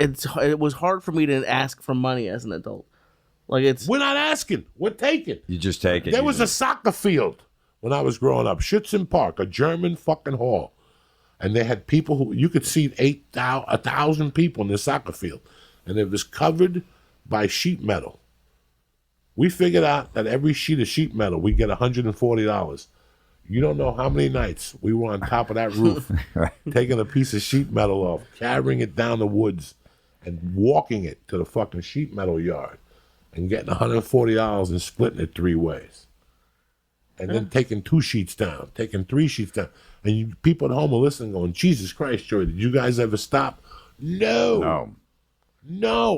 it was hard for me to ask for money as an adult. Like We're not asking. We're taking. You just take it. There was a soccer field when I was growing up, Schützen Park, a German fucking hall. And they had people who, you could see 1,000 people in the soccer field. And it was covered by sheet metal. We figured out that every sheet of sheet metal, we get $140. You don't know how many nights we were on top of that roof, Right. taking a piece of sheet metal off, carrying it down the woods, and walking it to the fucking sheet metal yard, and getting $140 and splitting it 3 ways. And then taking 2 sheets down, taking 3 sheets down. And people at home are listening going, Jesus Christ, Joey, did you guys ever stop? No.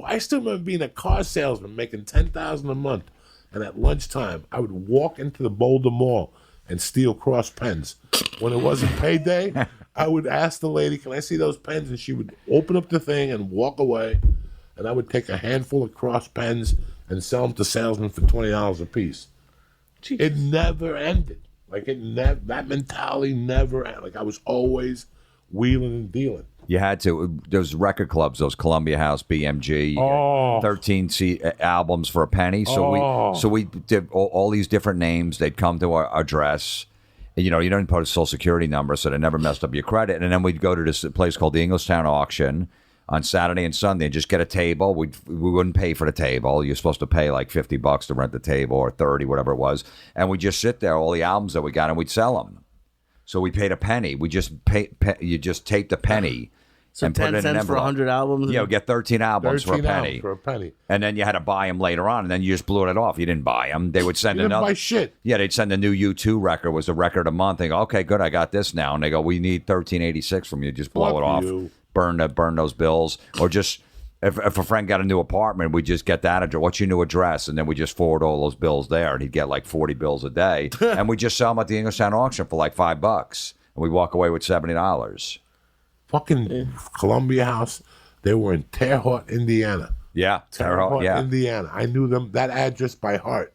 I still remember being a car salesman making $10,000 a month. And at lunchtime, I would walk into the Boulder Mall and steal cross pens. When it wasn't payday, I would ask the lady, can I see those pens? And she would open up the thing and walk away. And I would take a handful of cross pens and sell them to salesmen for $20 a piece. Jesus. It never ended. Like that mentality never ended. Like I was always wheeling and dealing. You had to. Those record clubs, those Columbia House, BMG, 13 albums for a penny. So we did all these different names. They'd come to our address. You know, you don't put a social security number, so they never messed up your credit. And then we'd go to this place called the Englishtown Auction on Saturday and Sunday and just get a table. We wouldn't pay for the table. You're supposed to pay like $50 to rent the table or 30, whatever it was. And we'd just sit there, all the albums that we got, and we'd sell them. So we paid a penny. We just you just taped a penny. So and 10 put it in an cents for envelope. 100 albums? Yeah, get 13 albums for a penny. For a penny. And then you had to buy them later on, and then you just blew it off. You didn't buy them. They would send You didn't another. buy shit. Yeah, they'd send a new U2 record. Was a record a month. They go, okay, good, I got this now. And they go, we need 1386 from you. Just blow it off. You. Burn those bills. Or just, if a friend got a new apartment, we'd just get that address. What's your new address? And then we just forward all those bills there, and he'd get like 40 bills a day. And we just sell them at the Englishtown auction for like $5. And we walk away with $70. Fucking Columbia House. They were in Terre Haute, Indiana. Yeah, Terre Haute, yeah. Indiana. I knew that address by heart.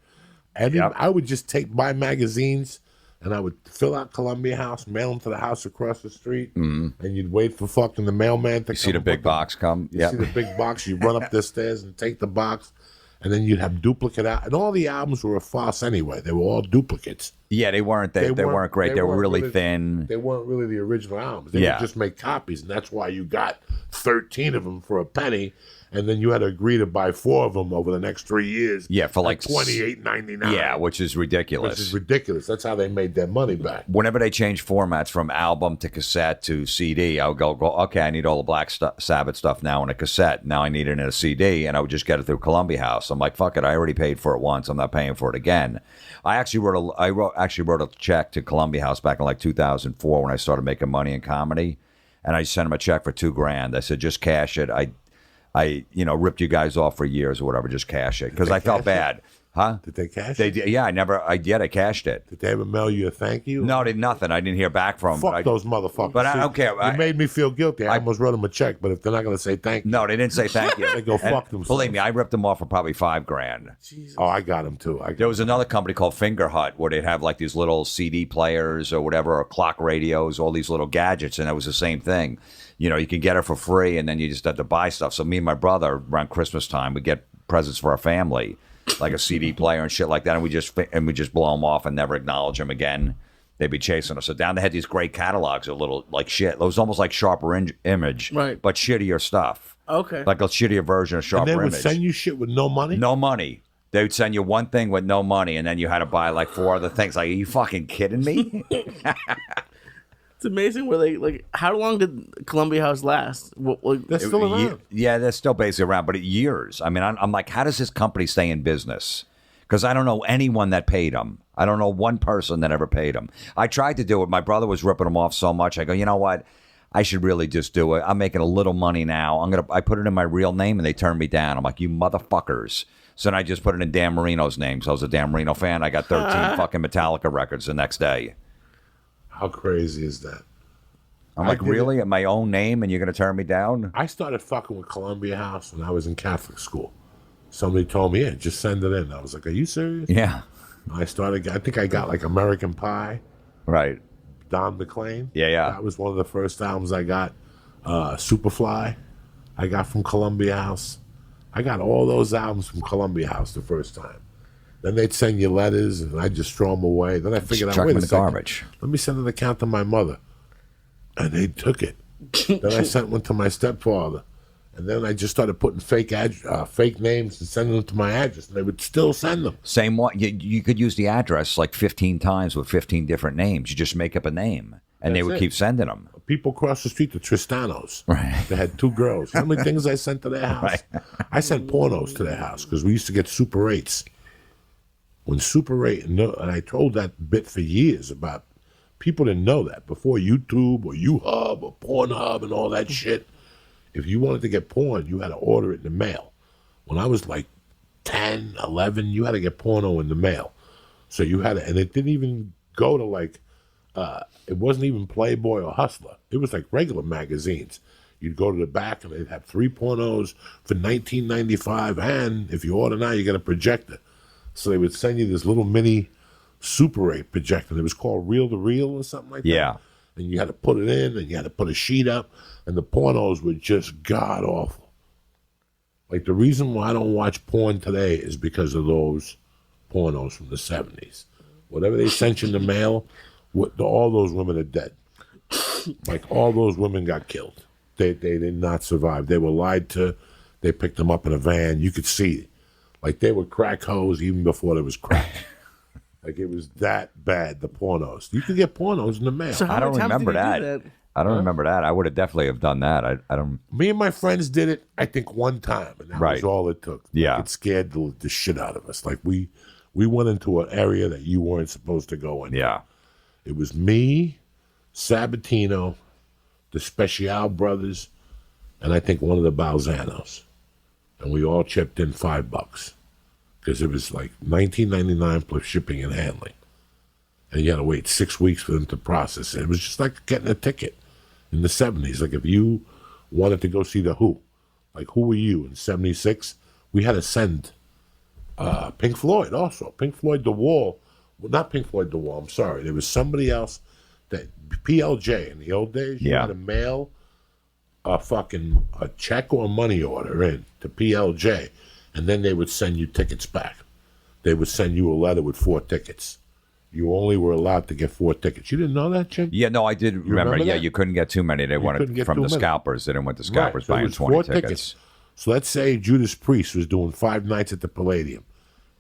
And I would just buy magazines, and I would fill out Columbia House, mail them to the house across the street, and you'd wait for fucking the mailman to come. You see the big box come? You see the big box, you run up the stairs and take the box, and then you'd have duplicate out. And all the albums were a farce anyway. They were all duplicates. Yeah, they weren't. They weren't great. They were really thin. They weren't really the original albums. They would just make copies, and that's why you got 13 of them for a penny, and then you had to agree to buy 4 of them over the next 3 years. Yeah, for like $28.99. Yeah, which is ridiculous. That's how they made their money back. Whenever they changed formats from album to cassette to CD, I would go, okay, I need all the Black Sabbath stuff now in a cassette. Now I need it in a CD, and I would just get it through Columbia House. I'm like, fuck it, I already paid for it once. I'm not paying for it again. I actually wrote a check to Columbia House back in like 2004 when I started making money in comedy, and I sent them a check for $2,000. I said, just cash it. I ripped you guys off for years or whatever. Just cash it because I felt bad. Huh? Did they cash it? it? Yeah, I cashed it. Did they ever mail you a thank you? No, they did nothing. I didn't hear back from them. Fuck those motherfuckers. But I don't care. You made me feel guilty. I almost wrote them a check, but if they're not going to say thank you. No, they didn't say thank you. They go fuck themselves. Believe me, I ripped them off for probably $5,000. Jesus. Oh, I got them too. There was another company called Finger Hut where they'd have like these little CD players or whatever, or clock radios, all these little gadgets, and it was the same thing. You know, you can get it for free, and then you just have to buy stuff. So me and my brother, around Christmas time, we get presents for our family, like a CD player and shit like that, and we just blow them off and never acknowledge them again. They'd be chasing us. So down they had these great catalogs of little like shit. It was almost like Sharper Image, right? But shittier stuff. Okay, like a shittier version of Sharper Image. And they would send you shit with no money. No money. They would send you one thing with no money, and then you had to buy like 4 other things. Like, are you fucking kidding me? It's amazing where they like. How long did Columbia House last? They're still around. Yeah, they're still basically around, but years. I mean, I'm like, how does this company stay in business? Because I don't know anyone that paid them. I don't know one person that ever paid them. I tried to do it. My brother was ripping them off so much. I go, you know what? I should really just do it. I'm making a little money now. I put it in my real name, and they turned me down. I'm like, you motherfuckers. So then I just put it in Dan Marino's name. So I was a Dan Marino fan. I got 13 fucking Metallica records the next day. How crazy is that? I'm like, really? In my own name, and you're going to turn me down? I started fucking with Columbia House when I was in Catholic school. Somebody told me, yeah, just send it in. I was like, are you serious? Yeah. I think I got like American Pie. Right. Don McLean. Yeah. That was one of the first albums I got. Superfly. I got from Columbia House. I got all those albums from Columbia House the first time. Then they'd send you letters, and I'd just throw them away. Then I figured out, chuck wait them a in the second. garbage. Let me send an account to my mother. And they took it. Then I sent one to my stepfather. And then I just started putting fake names and sending them to my address. And they would still send them. Same one. You could use the address like 15 times with 15 different names. You just make up a name, and they would keep sending them. People across the street, the Tristanos. Right. They had 2 girls. How many things I sent to their house? Right. I sent pornos to their house because we used to get Super 8s. When Super 8, and I told that bit for years about, people didn't know that. Before YouTube or YouHub or Pornhub and all that shit, if you wanted to get porn, you had to order it in the mail. When I was like 10, 11, you had to get porno in the mail. So you had to, and it didn't even go to like, it wasn't even Playboy or Hustler. It was like regular magazines. You'd go to the back and they'd have 3 pornos for $19.95, and if you order now, you get a projector. So they would send you this little mini Super 8 projector. It was called Reel to Reel or something like that. Yeah. And you had to put it in, and you had to put a sheet up, and the pornos were just god awful. Like, the reason why I don't watch porn today is because of those pornos from the 70s. Whatever they sent you in the mail, all those women are dead. Like, all those women got killed. They did not survive. They were lied to. They picked them up in a van. You could see it. Like, they were crack hoes even before there was crack. Like, it was that bad, the pornos. You could get pornos in the mail. So I don't remember that. I don't remember that. I would have definitely have done that. I don't. Me and my friends did it, I think, one time, and that was all it took. Yeah. Like, it scared the shit out of us. Like, we went into an area that you weren't supposed to go in. Yeah. It was me, Sabatino, the Special Brothers, and I think one of the Balzanos. And we all chipped in $5 because it was like $19.99 plus shipping and handling. And you had to wait 6 weeks for them to process it. It was just like getting a ticket in the 70s. Like, if you wanted to go see The Who, like, who were you in 76? We had to send Pink Floyd also. Pink Floyd The Wall. Well, not Pink Floyd The Wall, I'm sorry. There was somebody else that, PLJ in the old days, you had to mail a check or a money order in to PLJ, and then they would send you tickets back. They would send you a letter with 4 tickets. You only were allowed to get 4 tickets. You didn't know that, Jim? Yeah, no, I did remember. Yeah, you couldn't get too many. They wanted from the scalpers. They didn't want the scalpers So it buying was 20 4 tickets. So let's say Judas Priest was doing 5 nights at the Palladium.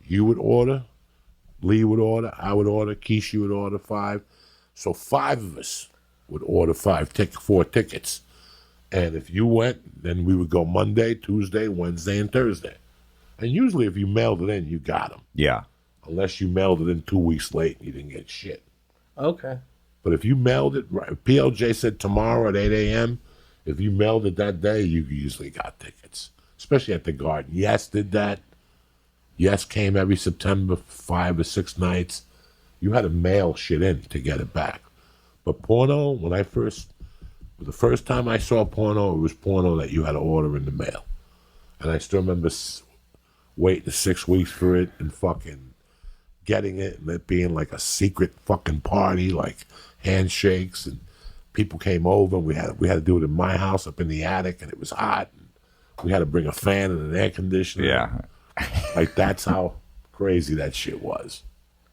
You would order, Lee would order, I would order, Keisha would order 5. So 5 of us would order 4 tickets. And if you went, then we would go Monday, Tuesday, Wednesday, and Thursday. And usually if you mailed it in, you got them. Yeah. Unless you mailed it in 2 weeks late and you didn't get shit. Okay. But if you mailed it, right, PLJ said tomorrow at 8 a.m., if you mailed it that day, you usually got tickets. Especially at the Garden. Yes did that. Yes came every September, 5 or 6 nights. You had to mail shit in to get it back. But porno, the first time I saw porno, it was porno that you had to order in the mail. And I still remember waiting 6 weeks for it and fucking getting it, and it being like a secret fucking party, like handshakes, and people came over, and we had to do it in my house up in the attic, and it was hot, and we had to bring a fan and an air conditioner. Yeah. Like, that's how crazy that shit was.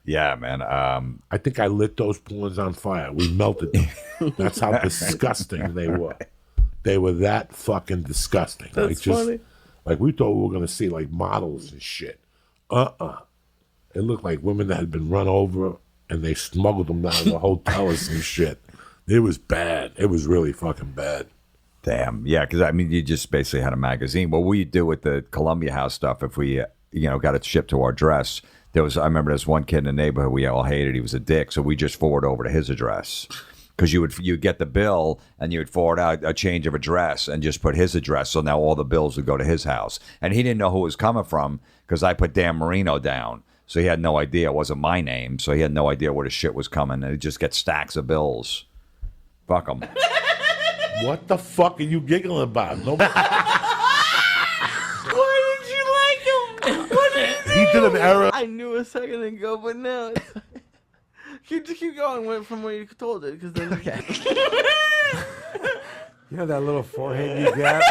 Yeah, man. I think I lit those porns on fire. We melted them. That's how disgusting they were. They were that fucking disgusting. That's funny. Like, we thought we were going to see, like, models and shit. It looked like women that had been run over, and they smuggled them down to the hotel or some shit. It was bad. It was really fucking bad. Damn. Yeah, because, I mean, you just basically had a magazine. What we do with the Columbia House stuff, if we, got it shipped to our address, I remember there's one kid in the neighborhood we all hated. He was a dick, so we just forward over to his address. Because you'd get the bill, and you would forward out a change of address and just put his address, so now all the bills would go to his house. And he didn't know who it was coming from, because I put Dan Marino down. So he had no idea it wasn't my name, so he had no idea where the shit was coming, and he'd just get stacks of bills. Fuck him. What the fuck are you giggling about? No. Why did you like him? What did he do? He did an error. I knew a second ago, but now keep going from where you told it, because then. You know that little forehead you got?